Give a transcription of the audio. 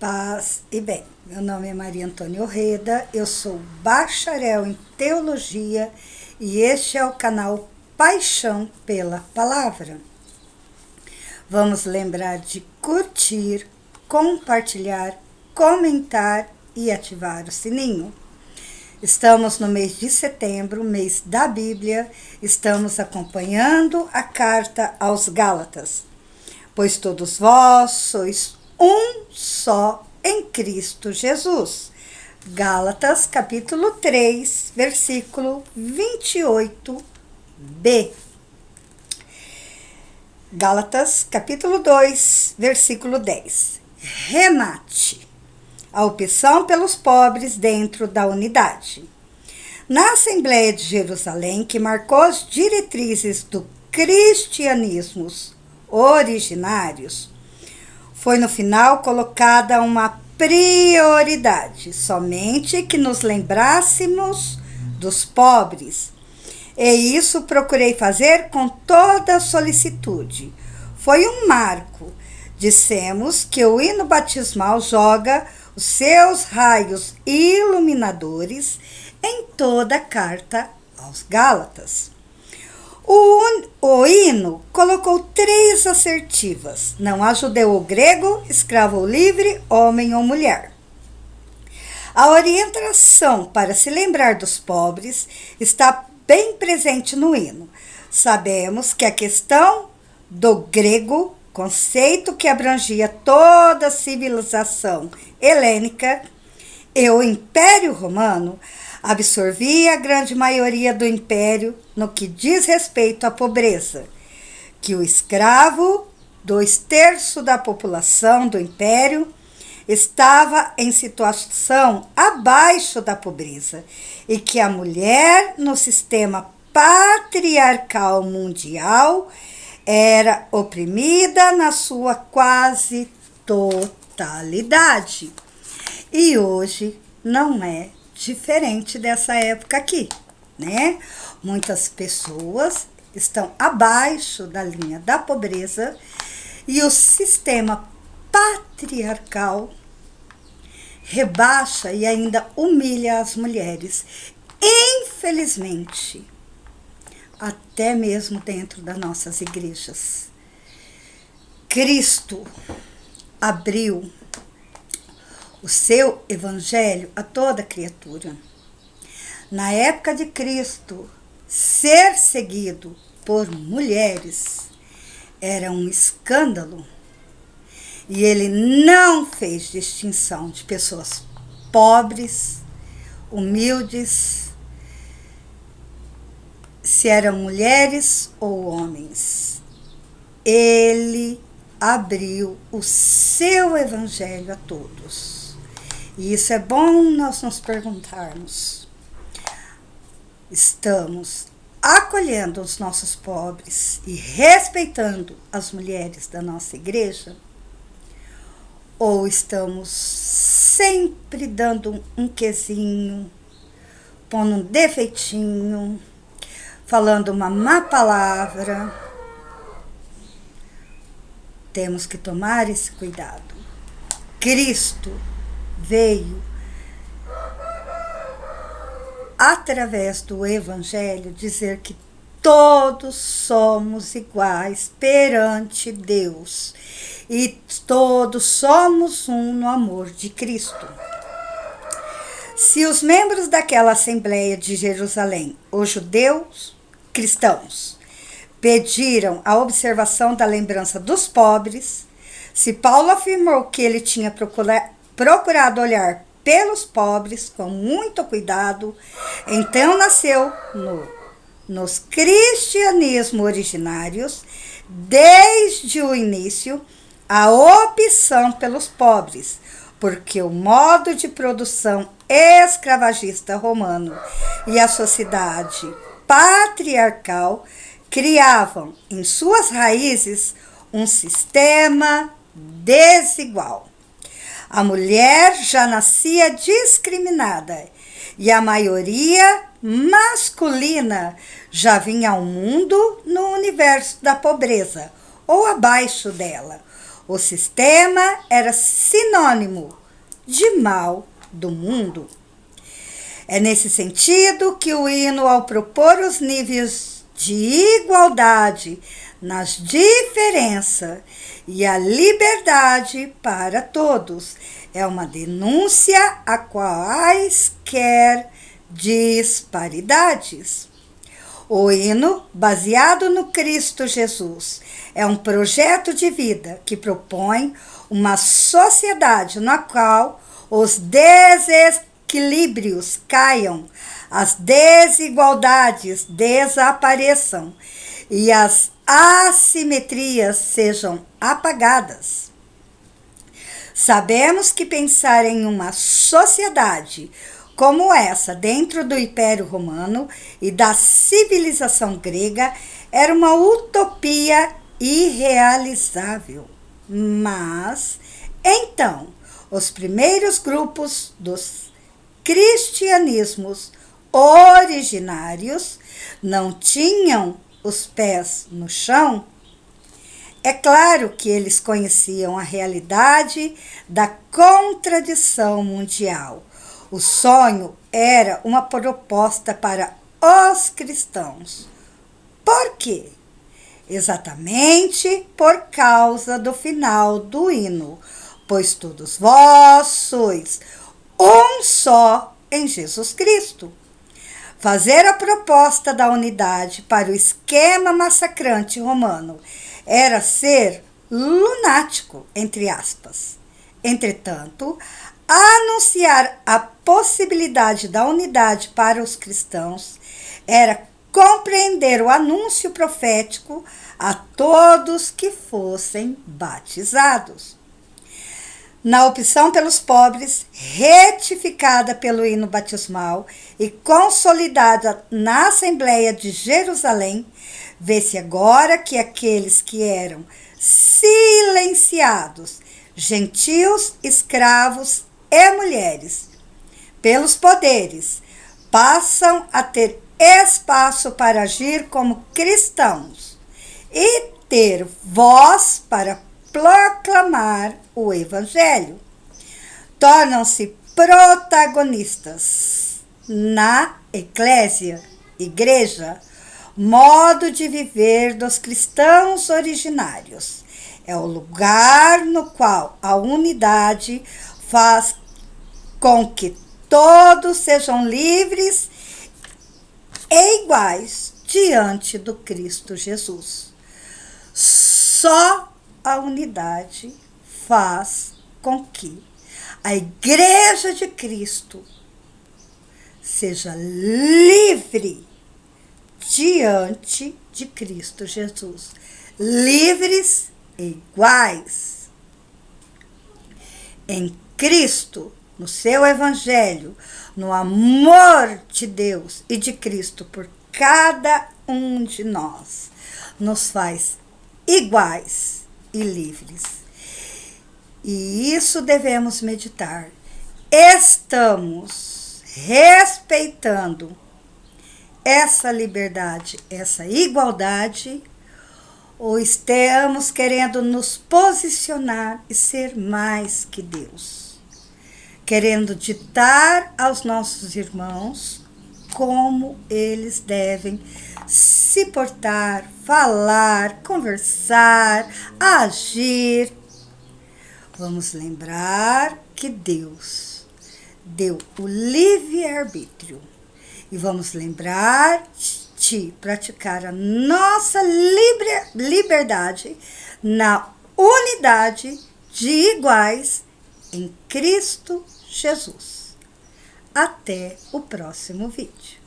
Paz e bem. Meu nome é Maria Antônia Orreda, eu sou bacharel em Teologia e este é o canal Paixão pela Palavra. Vamos lembrar de curtir, compartilhar, comentar e ativar o sininho. Estamos no mês de setembro, mês da Bíblia, estamos acompanhando a carta aos Gálatas. Pois todos vós sois um só em Cristo Jesus. Gálatas, capítulo 3, versículo 28b. Gálatas, capítulo 2, versículo 10. Remate. A opção pelos pobres dentro da unidade. Na Assembleia de Jerusalém, que marcou as diretrizes do cristianismo originários, foi no final colocada uma prioridade, somente que nos lembrássemos dos pobres. E isso procurei fazer com toda solicitude. Foi um marco. Dissemos que o hino batismal joga os seus raios iluminadores em toda a carta aos Gálatas. O hino colocou 3 assertivas: não há judeu ou grego, escravo ou livre, homem ou mulher. A orientação para se lembrar dos pobres está bem presente no hino. Sabemos que a questão do grego, conceito que abrangia toda a civilização helênica, e o Império Romano, absorvia a grande maioria do império no que diz respeito à pobreza, que o escravo, 2/3 da população do império, estava em situação abaixo da pobreza e que a mulher no sistema patriarcal mundial era oprimida na sua quase totalidade. E hoje não é diferente dessa época aqui, né? Muitas pessoas estão abaixo da linha da pobreza e o sistema patriarcal rebaixa e ainda humilha as mulheres. Infelizmente, até mesmo dentro das nossas igrejas. Cristo abriu o seu evangelho a toda criatura. Na época de Cristo, ser seguido por mulheres era um escândalo. E ele não fez distinção de pessoas pobres, humildes, se eram mulheres ou homens. Ele abriu o seu evangelho a todos. E isso é bom nós nos perguntarmos. Estamos acolhendo os nossos pobres e respeitando as mulheres da nossa igreja? Ou estamos sempre dando um quesinho, pondo um defeitinho, falando uma má palavra? Temos que tomar esse cuidado. Cristo veio através do evangelho dizer que todos somos iguais perante Deus e todos somos um no amor de Cristo. Se os membros daquela Assembleia de Jerusalém, os judeus cristãos, pediram a observação da lembrança dos pobres, se Paulo afirmou que ele tinha procurado olhar pelos pobres com muito cuidado, então nasceu nos cristianismos originários, desde o início, a opção pelos pobres, porque o modo de produção escravagista romano e a sociedade patriarcal criavam em suas raízes um sistema desigual. A mulher já nascia discriminada e a maioria masculina já vinha ao mundo no universo da pobreza ou abaixo dela. O sistema era sinônimo de mal do mundo. É nesse sentido que o hino, ao propor os níveis de igualdade nas diferenças e a liberdade para todos, é uma denúncia a quaisquer disparidades. O hino, baseado no Cristo Jesus, é um projeto de vida que propõe uma sociedade na qual os desequilíbrios caiam, as desigualdades desapareçam e as assimetrias sejam apagadas. Sabemos que pensar em uma sociedade como essa dentro do Império Romano e da civilização grega era uma utopia irrealizável. Mas, então, os primeiros grupos dos cristianismos originários não tinham os pés no chão. É claro que eles conheciam a realidade da contradição mundial. O sonho era uma proposta para os cristãos. Por quê? Exatamente por causa do final do hino. Pois todos vós sois um só em Jesus Cristo. Fazer a proposta da unidade para o esquema massacrante romano era ser lunático, entre aspas. Entretanto, anunciar a possibilidade da unidade para os cristãos era compreender o anúncio profético a todos que fossem batizados. Na opção pelos pobres, retificada pelo hino batismal e consolidada na Assembleia de Jerusalém, vê-se agora que aqueles que eram silenciados, gentios, escravos e mulheres, pelos poderes, passam a ter espaço para agir como cristãos e ter voz para proclamar o Evangelho. Tornam-se protagonistas na eclésia, igreja, modo de viver dos cristãos originários. É o lugar no qual a unidade faz com que todos sejam livres e iguais diante do Cristo Jesus. Só a unidade faz com que a Igreja de Cristo seja livre diante de Cristo Jesus. Livres e iguais. Em Cristo, no seu Evangelho, no amor de Deus e de Cristo por cada um de nós, nos faz iguais e livres. E isso devemos meditar. Estamos respeitando essa liberdade, essa igualdade, ou estamos querendo nos posicionar e ser mais que Deus? Querendo ditar aos nossos irmãos como eles devem se portar, falar, conversar, agir. Vamos lembrar que Deus deu o livre-arbítrio. E vamos lembrar de praticar a nossa liberdade na unidade de iguais em Cristo Jesus. Até o próximo vídeo.